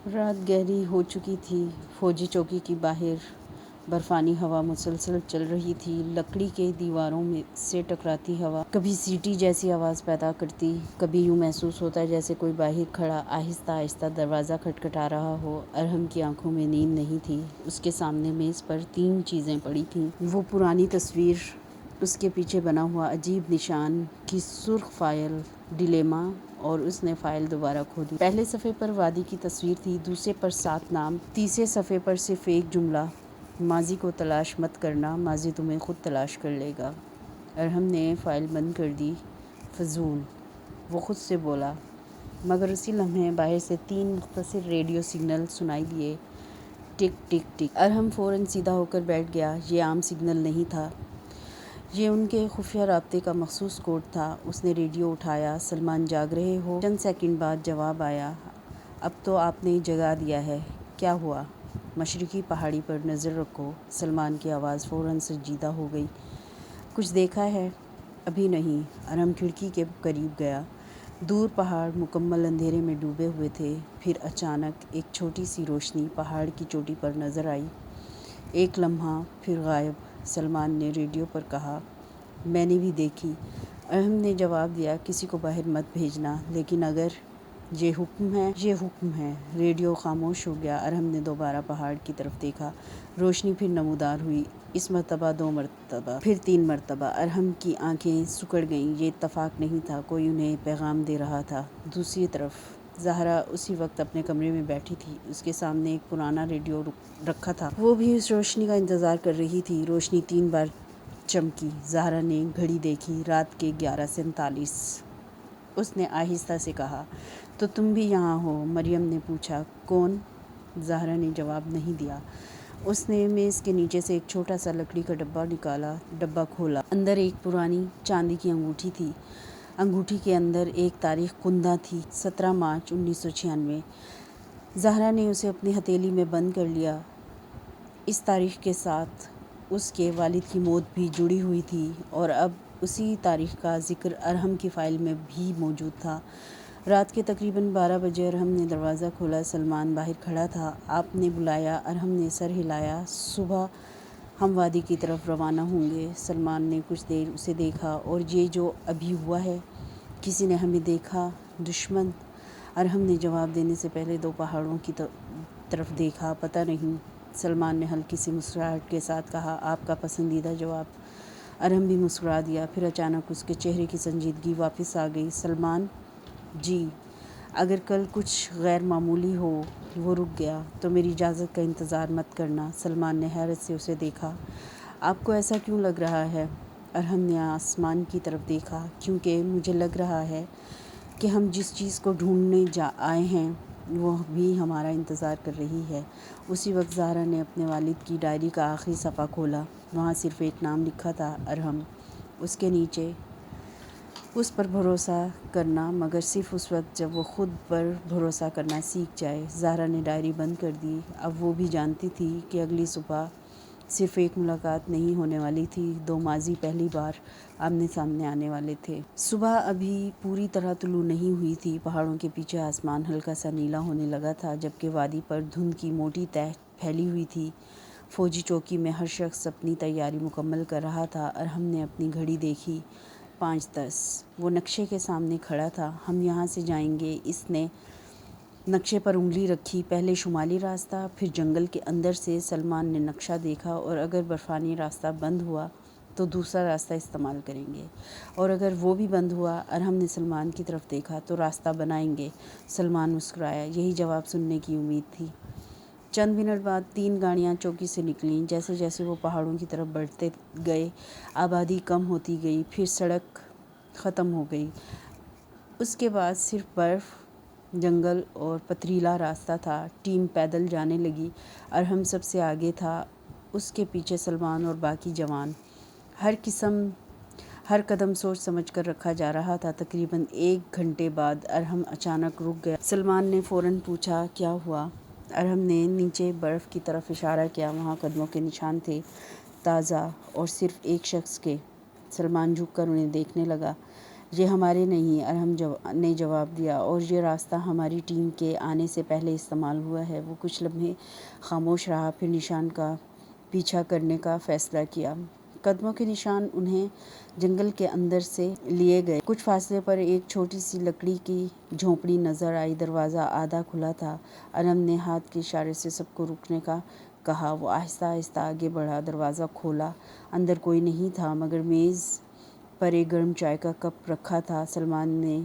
رات گہری ہو چکی تھی۔ فوجی چوکی کی باہر برفانی ہوا مسلسل چل رہی تھی۔ لکڑی کے دیواروں میں سے ٹکراتی ہوا کبھی سیٹی جیسی آواز پیدا کرتی، کبھی یوں محسوس ہوتا جیسے کوئی باہر کھڑا آہستہ آہستہ دروازہ کھٹکھٹا رہا ہو۔ ارحم کی آنکھوں میں نیند نہیں تھی۔ اس کے سامنے میز پر 3 چیزیں پڑی تھیں۔ وہ پرانی تصویر، اس کے پیچھے بنا ہوا عجیب نشان کی سرخ فائل ڈیلیما، اور اس نے فائل دوبارہ کھولی۔ پہلے صفحے پر وادی کی تصویر تھی، دوسرے پر 7 نام، تیسرے صفحے پر صرف ایک جملہ: ماضی کو تلاش مت کرنا، ماضی تمہیں خود تلاش کر لے گا۔ ارحم نے فائل بند کر دی۔ فضول، وہ خود سے بولا، مگر اسی لمحے باہر سے 3 مختصر ریڈیو سگنل سنائی دیے: ٹک ٹک ٹک۔ ارحم فوراً سیدھا ہو کر بیٹھ گیا۔ یہ عام سگنل نہیں تھا، یہ ان کے خفیہ رابطے کا مخصوص کوڈ تھا۔ اس نے ریڈیو اٹھایا: سلمان جاگ رہے ہو؟ چند سیکنڈ بعد جواب آیا: اب تو آپ نے جگا دیا ہے، کیا ہوا؟ مشرقی پہاڑی پر نظر رکھو۔ سلمان کی آواز فوراً سنجیدہ ہو گئی۔ کچھ دیکھا ہے؟ ابھی نہیں۔ ارحم کھڑکی کے قریب گیا۔ دور پہاڑ مکمل اندھیرے میں ڈوبے ہوئے تھے۔ پھر اچانک ایک چھوٹی سی روشنی پہاڑ کی چوٹی پر نظر آئی۔ ایک لمحہ پھر غائب۔ سلمان نے ریڈیو پر کہا: میں نے بھی دیکھی۔ ارحم نے جواب دیا: کسی کو باہر مت بھیجنا، لیکن اگر یہ حکم ہے، یہ حکم ہے۔ ریڈیو خاموش ہو گیا۔ ارحم نے دوبارہ پہاڑ کی طرف دیکھا۔ روشنی پھر نمودار ہوئی، اس مرتبہ 2 مرتبہ، پھر 3 مرتبہ۔ ارحم کی آنکھیں سکڑ گئیں۔ یہ اتفاق نہیں تھا، کوئی انہیں پیغام دے رہا تھا۔ دوسری طرف زہرا اسی وقت اپنے کمرے میں بیٹھی تھی۔ اس کے سامنے ایک پرانا ریڈیو رکھا تھا۔ وہ بھی اس روشنی کا انتظار کر رہی تھی۔ روشنی 3 بار چمکی۔ زہرا نے گھڑی دیکھی، رات کے 11:47۔ اس نے آہستہ سے کہا: تو تم بھی یہاں ہو؟ مریم نے پوچھا۔ کون؟ زہرا نے جواب نہیں دیا۔ اس نے میز کے نیچے سے ایک چھوٹا سا لکڑی کا ڈبہ نکالا۔ ڈبہ کھولا۔ اندر ایک پرانی چاندی کی انگوٹھی تھی۔ انگوٹھی کے اندر ایک تاریخ کندہ تھی: 17 مارچ 1996۔ زہرا نے اسے اپنی ہتھیلی میں بند کر لیا۔ اس تاریخ کے ساتھ اس کے والد کی موت بھی جڑی ہوئی تھی، اور اب اسی تاریخ کا ذکر ارحم کی فائل میں بھی موجود تھا۔ رات کے تقریباً 12 بجے ارحم نے دروازہ کھولا۔ سلمان باہر کھڑا تھا۔ آپ نے بلایا؟ ارحم نے سر ہلایا۔ صبح ہم وادی کی طرف روانہ ہوں گے۔ سلمان نے کچھ دیر اسے دیکھا۔ اور یہ جو ابھی ہوا ہے؟ کسی نے ہمیں دیکھا؟ دشمن؟ ارحم نے جواب دینے سے پہلے 2 پہاڑوں کی طرف دیکھا۔ پتہ نہیں۔ سلمان نے ہلکی سی مسکراہٹ کے ساتھ کہا: آپ کا پسندیدہ جواب۔ ارحم بھی مسکرا دیا۔ پھر اچانک اس کے چہرے کی سنجیدگی واپس آ گئی۔ سلمان جی، اگر کل کچھ غیر معمولی ہو۔ وہ رک گیا۔ تو میری اجازت کا انتظار مت کرنا۔ سلمان نے حیرت سے اسے دیکھا۔ آپ کو ایسا کیوں لگ رہا ہے؟ ارحم نے آسمان کی طرف دیکھا۔ کیونکہ مجھے لگ رہا ہے کہ ہم جس چیز کو ڈھونڈنے آئے ہیں وہ بھی ہمارا انتظار کر رہی ہے۔ اسی وقت زہرا نے اپنے والد کی ڈائری کا آخری صفحہ کھولا۔ وہاں صرف ایک نام لکھا تھا: ارحم۔ اس کے نیچے: اس پر بھروسہ کرنا، مگر صرف اس وقت جب وہ خود پر بھروسہ کرنا سیکھ جائے۔ زہرا نے ڈائری بند کر دی۔ اب وہ بھی جانتی تھی کہ اگلی صبح صرف ایک ملاقات نہیں ہونے والی تھی، 2 ماضی پہلی بار آمنے سامنے آنے والے تھے۔ صبح ابھی پوری طرح طلوع نہیں ہوئی تھی۔ پہاڑوں کے پیچھے آسمان ہلکا سا نیلا ہونے لگا تھا، جبکہ وادی پر دھند کی موٹی تہہ پھیلی ہوئی تھی۔ فوجی چوکی میں ہر شخص اپنی تیاری مکمل کر رہا تھا۔ ارحم نے اپنی گھڑی دیکھی: 5:10۔ وہ نقشے کے سامنے کھڑا تھا۔ ہم یہاں سے جائیں گے۔ اس نے نقشے پر انگلی رکھی۔ پہلے شمالی راستہ، پھر جنگل کے اندر سے۔ سلمان نے نقشہ دیکھا: اور اگر برفانی راستہ بند ہوا تو دوسرا راستہ استعمال کریں گے، اور اگر وہ بھی بند ہوا؟ ارحم نے سلمان کی طرف دیکھا: تو راستہ بنائیں گے۔ سلمان مسکرایا۔ یہی جواب سننے کی امید تھی۔ چند منٹ بعد 3 گاڑیاں چوکی سے نکلیں۔ جیسے جیسے وہ پہاڑوں کی طرف بڑھتے گئے، آبادی کم ہوتی گئی، پھر سڑک ختم ہو گئی۔ اس کے بعد صرف برف، جنگل اور پتھریلا راستہ تھا۔ ٹیم پیدل جانے لگی۔ ارحم سب سے آگے تھا، اس کے پیچھے سلمان اور باقی جوان۔ ہر قدم سوچ سمجھ کر رکھا جا رہا تھا۔ تقریباً 1 گھنٹے بعد ارحم اچانک رک گیا۔ سلمان نے فوراً پوچھا: کیا ہوا؟ ارحم نے نیچے برف کی طرف اشارہ کیا۔ وہاں قدموں کے نشان تھے، تازہ، اور صرف ایک شخص کے۔ سلمان جھک کر انہیں دیکھنے لگا۔ یہ ہمارے نہیں، ارحم نے جواب دیا، اور یہ راستہ ہماری ٹیم کے آنے سے پہلے استعمال ہوا ہے۔ وہ کچھ لمحے خاموش رہا، پھر نشان کا پیچھا کرنے کا فیصلہ کیا۔ قدموں کے نشان انہیں جنگل کے اندر سے لیے گئے۔ کچھ فاصلے پر ایک چھوٹی سی لکڑی کی جھونپڑی نظر آئی۔ دروازہ آدھا کھلا تھا۔ ارحم نے ہاتھ کے اشارے سے سب کو رکنے کا کہا۔ وہ آہستہ آہستہ آگے بڑھا، دروازہ کھولا۔ اندر کوئی نہیں تھا، مگر میز پر ایک گرم چائے کا کپ رکھا تھا۔ سلمان نے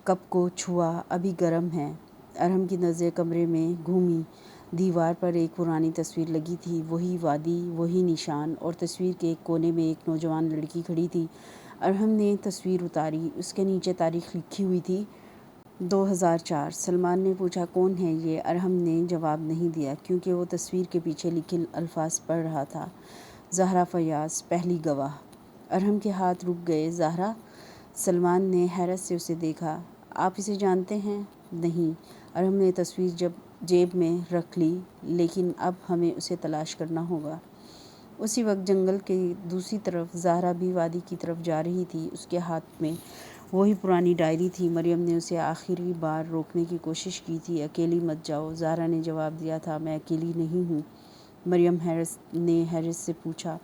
کپ کو چھوا۔ ابھی گرم ہے۔ ارحم کی نظریں کمرے میں گھومیں۔ دیوار پر ایک پرانی تصویر لگی تھی، وہی وادی، وہی نشان، اور تصویر کے ایک کونے میں ایک نوجوان لڑکی کھڑی تھی۔ ارحم نے تصویر اتاری۔ اس کے نیچے تاریخ لکھی ہوئی تھی، 2004۔ سلمان نے پوچھا، کون ہے یہ؟ ارحم نے جواب نہیں دیا، کیونکہ وہ تصویر کے پیچھے لکھے الفاظ پڑھ رہا تھا۔ زہرا فیاض، پہلی گواہ۔ ارحم کے ہاتھ رک گئے۔ زہرا؟ سلمان نے حیرت سے اسے دیکھا۔ آپ اسے جانتے ہیں؟ نہیں۔ ارحم نے تصویر جیب میں رکھ لی، لیکن اب ہمیں اسے تلاش کرنا ہوگا۔ اسی وقت جنگل کی دوسری طرف زہرا بھی وادی کی طرف جا رہی تھی۔ اس کے ہاتھ میں وہی پرانی ڈائری تھی۔ مریم نے اسے آخری بار روکنے کی کوشش کی تھی۔ اکیلی مت جاؤ، زہرا نے جواب دیا تھا۔ میں اکیلی نہیں ہوں۔ مریم نے حیرت سے پوچھا،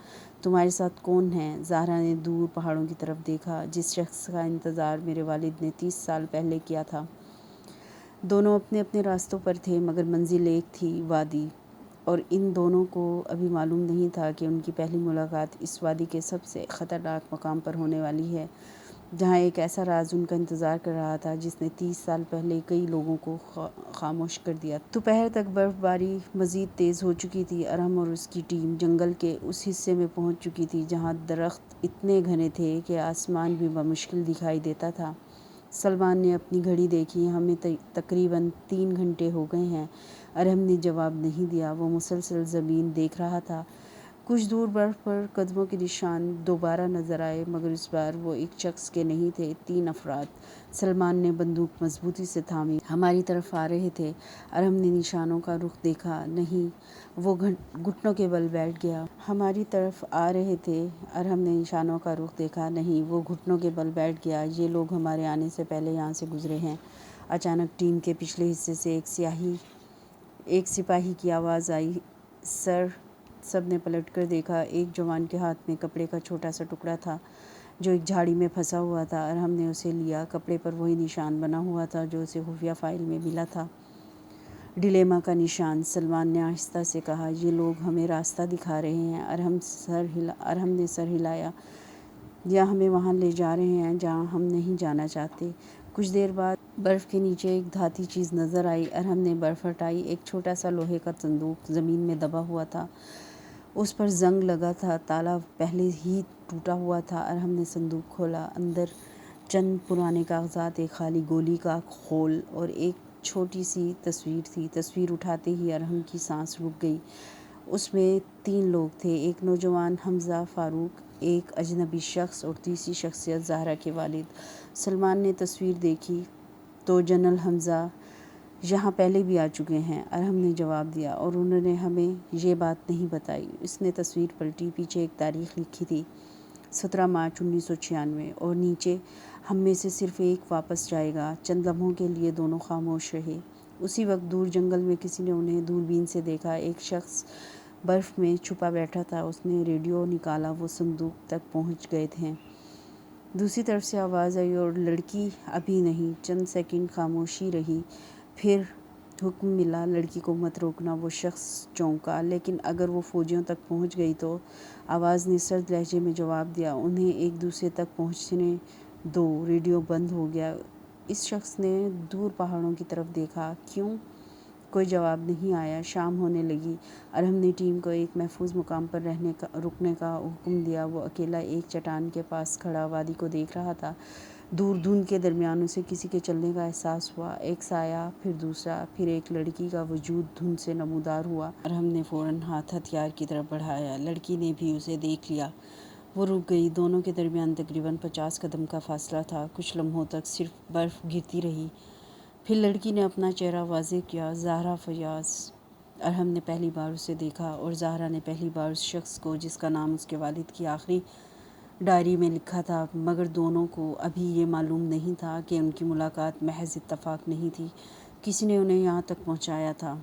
تمہارے ساتھ کون ہے؟ زہرا نے دور پہاڑوں کی طرف دیکھا، جس شخص کا انتظار میرے والد نے 30 سال پہلے کیا تھا۔ دونوں اپنے اپنے راستوں پر تھے، مگر منزل ایک تھی، وادی۔ اور ان دونوں کو ابھی معلوم نہیں تھا کہ ان کی پہلی ملاقات اس وادی کے سب سے خطرناک مقام پر ہونے والی ہے، جہاں ایک ایسا راز ان کا انتظار کر رہا تھا جس نے 30 سال پہلے کئی لوگوں کو خاموش کر دیا تھا۔ دوپہر تک برف باری مزید تیز ہو چکی تھی۔ ارحم اور اس کی ٹیم جنگل کے اس حصے میں پہنچ چکی تھی جہاں درخت اتنے گھنے تھے کہ آسمان بھی بمشکل دکھائی دیتا تھا۔ سلمان نے اپنی گھڑی دیکھی۔ ہمیں تقریباً 3 گھنٹے ہو گئے ہیں۔ ارحم نے جواب نہیں دیا۔ وہ مسلسل زمین دیکھ رہا تھا۔ کچھ دور برف پر قدموں کے نشان دوبارہ نظر آئے، مگر اس بار وہ ایک شخص کے نہیں تھے، 3 افراد۔ سلمان نے بندوق مضبوطی سے تھامی۔ ہماری طرف آ رہے تھے۔ ارحم نے نشانوں کا رخ دیکھا۔ نہیں۔ وہ گھٹنوں کے بل بیٹھ گیا۔ ہماری طرف آ رہے تھے۔ ارحم نے نشانوں کا رخ دیکھا۔ نہیں۔ وہ گھٹنوں کے بل بیٹھ گیا۔ یہ لوگ ہمارے آنے سے پہلے یہاں سے گزرے ہیں۔ اچانک ٹیم کے پچھلے حصے سے ایک سپاہی کی آواز آئی، سر! سب نے پلٹ کر دیکھا۔ ایک جوان کے ہاتھ میں کپڑے کا چھوٹا سا ٹکڑا تھا جو ایک جھاڑی میں پھنسا ہوا تھا۔ ارحم نے اسے لیا۔ کپڑے پر وہی نشان بنا ہوا تھا جو اسے خفیہ فائل میں ملا تھا، ڈیلیما کا نشان۔ سلمان نے آہستہ سے کہا، یہ لوگ ہمیں راستہ دکھا رہے ہیں۔ ارحم نے سر ہلایا۔ یا ہمیں وہاں لے جا رہے ہیں جہاں ہم نہیں جانا چاہتے۔ کچھ دیر بعد برف کے نیچے ایک دھاتی چیز نظر آئی۔ ارحم نے برف ہٹائی۔ ایک چھوٹا سا لوہے کا صندوق زمین میں دبا ہوا تھا۔ اس پر زنگ لگا تھا، تالا پہلے ہی ٹوٹا ہوا تھا۔ ارحم نے صندوق کھولا۔ اندر چند پرانے کاغذات، ایک خالی گولی کا خول اور ایک چھوٹی سی تصویر تھی۔ تصویر اٹھاتے ہی ارحم کی سانس رک گئی۔ اس میں 3 لوگ تھے، ایک نوجوان حمزہ فاروق، ایک اجنبی شخص اور تیسری شخصیت زہرا کے والد۔ سلمان نے تصویر دیکھی تو جنرل حمزہ یہاں پہلے بھی آ چکے ہیں، ارحم نے جواب دیا، اور انہوں نے ہمیں یہ بات نہیں بتائی۔ اس نے تصویر پلٹی۔ پیچھے ایک تاریخ لکھی تھی، 17 مارچ 1996، اور نیچے، ہم میں سے صرف ایک واپس جائے گا۔ چند لمحوں کے لیے دونوں خاموش رہے۔ اسی وقت دور جنگل میں کسی نے انہیں دوربین سے دیکھا۔ ایک شخص برف میں چھپا بیٹھا تھا۔ اس نے ریڈیو نکالا۔ وہ صندوق تک پہنچ گئے تھے۔ دوسری طرف سے آواز آئی، اور لڑکی ابھی نہیں۔ چند سیکنڈ خاموشی رہی، پھر حکم ملا، لڑکی کو مت روکنا۔ وہ شخص چونکا، لیکن اگر وہ فوجیوں تک پہنچ گئی تو؟ آواز نے سرد لہجے میں جواب دیا، انہیں ایک دوسرے تک پہنچنے دو۔ ریڈیو بند ہو گیا۔ اس شخص نے دور پہاڑوں کی طرف دیکھا۔ کیوں؟ کوئی جواب نہیں آیا۔ شام ہونے لگی۔ ارحم نے ٹیم کو ایک محفوظ مقام پر رکنے کا حکم دیا۔ وہ اکیلا ایک چٹان کے پاس کھڑا وادی کو دیکھ رہا تھا۔ دور دھند کے درمیان اسے کسی کے چلنے کا احساس ہوا، ایک سایہ، پھر دوسرا، پھر ایک لڑکی کا وجود دھند سے نمودار ہوا۔ ارحم نے فوراً ہاتھ ہتھیار کی طرف بڑھایا۔ لڑکی نے بھی اسے دیکھ لیا۔ وہ رک گئی۔ دونوں کے درمیان تقریباً 50 قدم کا فاصلہ تھا۔ کچھ لمحوں تک صرف برف گرتی رہی۔ پھر لڑکی نے اپنا چہرہ واضح کیا، زہرا فیاض۔ ارحم نے پہلی بار اسے دیکھا، اور زہرا نے پہلی بار اس شخص کو جس کا نام اس کے والد کی آخری ڈائری میں لکھا تھا، مگر دونوں کو ابھی یہ معلوم نہیں تھا کہ ان کی ملاقات محض اتفاق نہیں تھی، کسی نے انہیں یہاں تک پہنچایا تھا۔